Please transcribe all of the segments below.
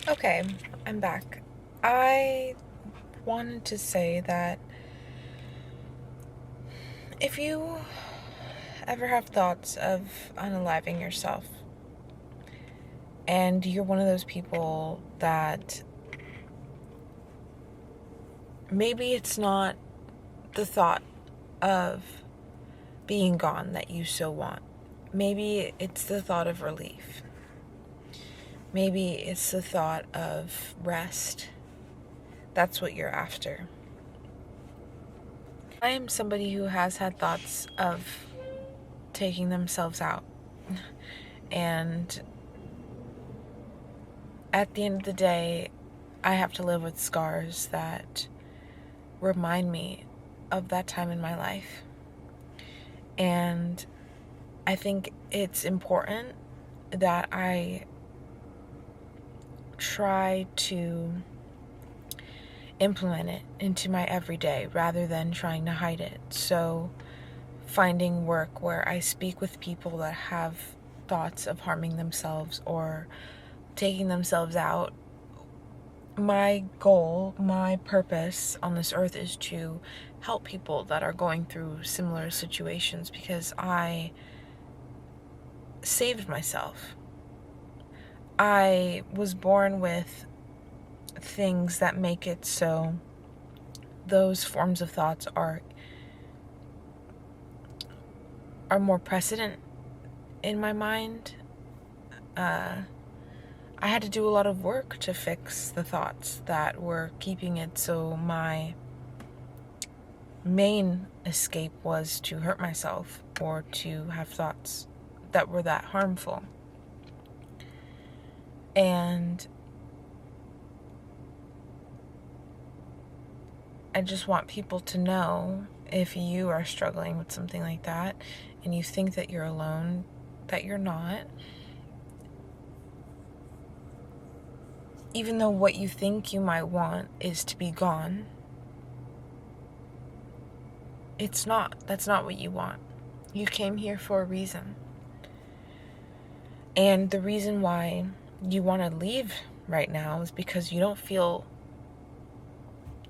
Okay, I'm back. I wanted to say that if you ever have thoughts of unaliving yourself, and you're one of those people that maybe it's not the thought of being gone that you so want, maybe it's the thought of relief, maybe it's the thought of rest, that's what you're after. I am somebody who has had thoughts of taking themselves out. And at the end of the day, I have to live with scars that remind me of that time in my life. And I think it's important that I try to implement it into my everyday rather than trying to hide it. So finding work where I speak with people that have thoughts of harming themselves or taking themselves out. My goal, my purpose on this earth is to help people that are going through similar situations because I saved myself. I was born with things that make it so those forms of thoughts are more precedent in my mind. I had to do a lot of work to fix the thoughts that were keeping it so my main escape was to hurt myself or to have thoughts that were that harmful. And I just want people to know, if you are struggling with something like that and you think that you're alone, that you're not. Even though what you think you might want is to be gone, it's not. That's not what you want. You came here for a reason. And the reason why you want to leave right now is because you don't feel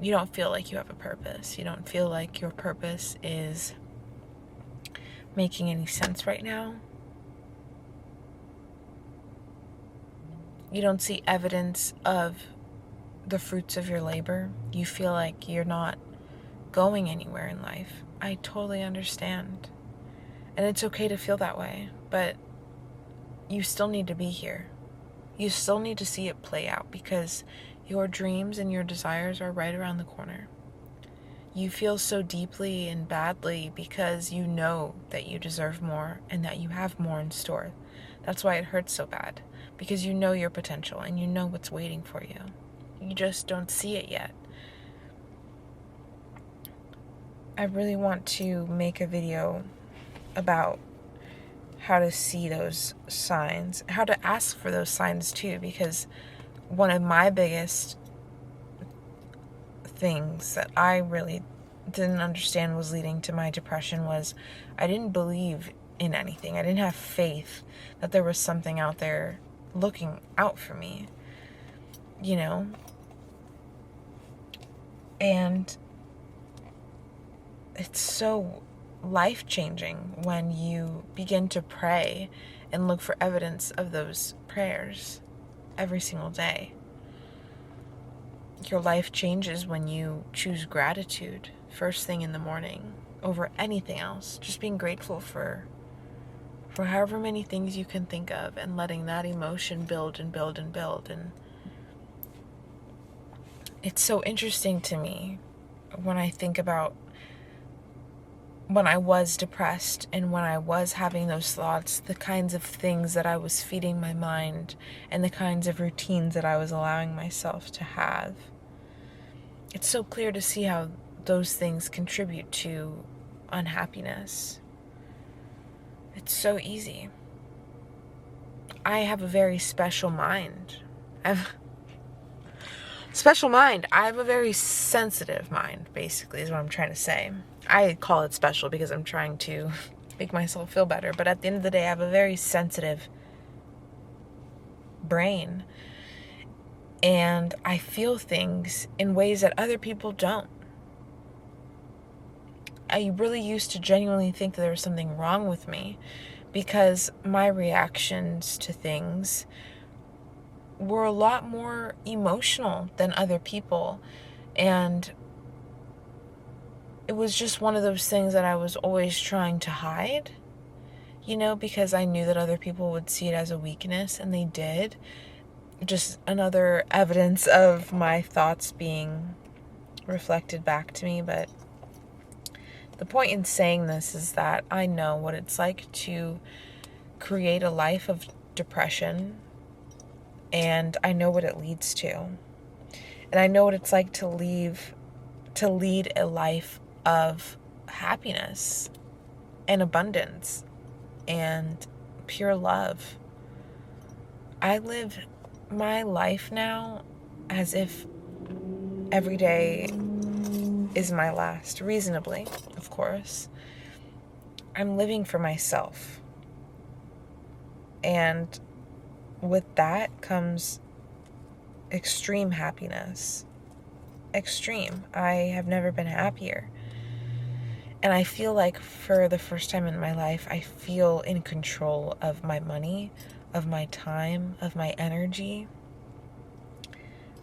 like you have a purpose. You don't feel like your purpose is making any sense right now. You don't see evidence of the fruits of your labor. You feel like you're not going anywhere in life. I totally understand. And it's okay to feel that way, but you still need to be here. You still need to see it play out because your dreams and your desires are right around the corner. You feel so deeply and badly because you know that you deserve more and that you have more in store. That's why it hurts so bad, because you know your potential and you know what's waiting for you. You just don't see it yet. I really want to make a video about how to see those signs, how to ask for those signs too, because one of my biggest things that I really didn't understand was leading to my depression was I didn't believe in anything. I didn't have faith that there was something out there looking out for me, you know? And it's so life-changing when you begin to pray and look for evidence of those prayers every single day. Your life changes when you choose gratitude first thing in the morning over anything else. Just being grateful for however many things you can think of and letting that emotion build and build and build. And it's so interesting to me when I think about when I was depressed and when I was having those thoughts, the kinds of things that I was feeding my mind and the kinds of routines that I was allowing myself to have. It's so clear to see how those things contribute to unhappiness. It's so easy. I have a very special mind. I have a very sensitive mind, basically, is what I'm trying to say. I call it special because I'm trying to make myself feel better. But at the end of the day, I have a very sensitive brain. And I feel things in ways that other people don't. I really used to genuinely think that there was something wrong with me because my reactions to things were a lot more emotional than other people. And it was just one of those things that I was always trying to hide, because I knew that other people would see it as a weakness, and they did. Just another evidence of my thoughts being reflected back to me. But the point in saying this is that I know what it's like to create a life of depression, and I know what it leads to. And I know what it's like to lead a life of happiness and abundance and pure love. I live my life now as if every day is my last, reasonably, of course. I'm living for myself. And with that comes extreme happiness. Extreme. I have never been happier. And I feel like for the first time in my life, I feel in control of my money, of my time, of my energy.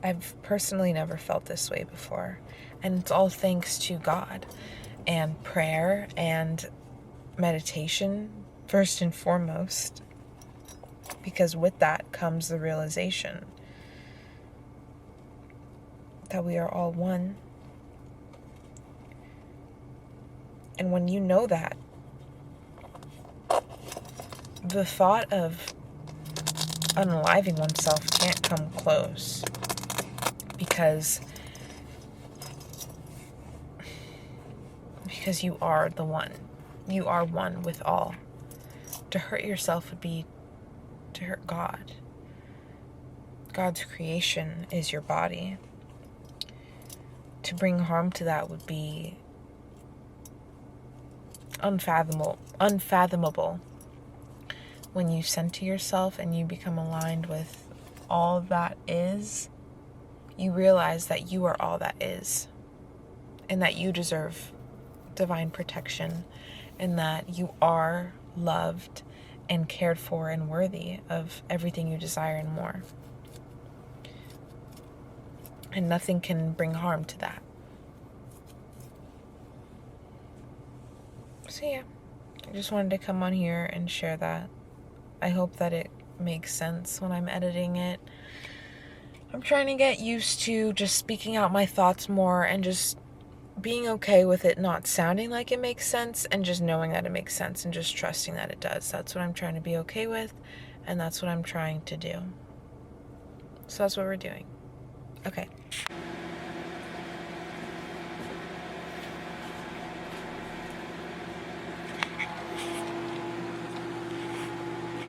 I've personally never felt this way before. And it's all thanks to God and prayer and meditation, first and foremost. Because with that comes the realization that we are all one. And when you know that, the thought of unaliving oneself can't come close, because you are the one. You are one with all. To hurt yourself would be to hurt God. God's creation is your body. To bring harm to that would be unfathomable. When you center yourself and you become aligned with all that is, you realize that you are all that is, and that you deserve divine protection, and that you are loved and cared for and worthy of everything you desire and more. And nothing can bring harm to that. So yeah, I just wanted to come on here and share that. I hope that it makes sense when I'm editing it. I'm trying to get used to just speaking out my thoughts more and just being okay with it not sounding like it makes sense, and just knowing that it makes sense and just trusting that it does. That's what I'm trying to be okay with, and that's what I'm trying to do. So that's what we're doing. Okay.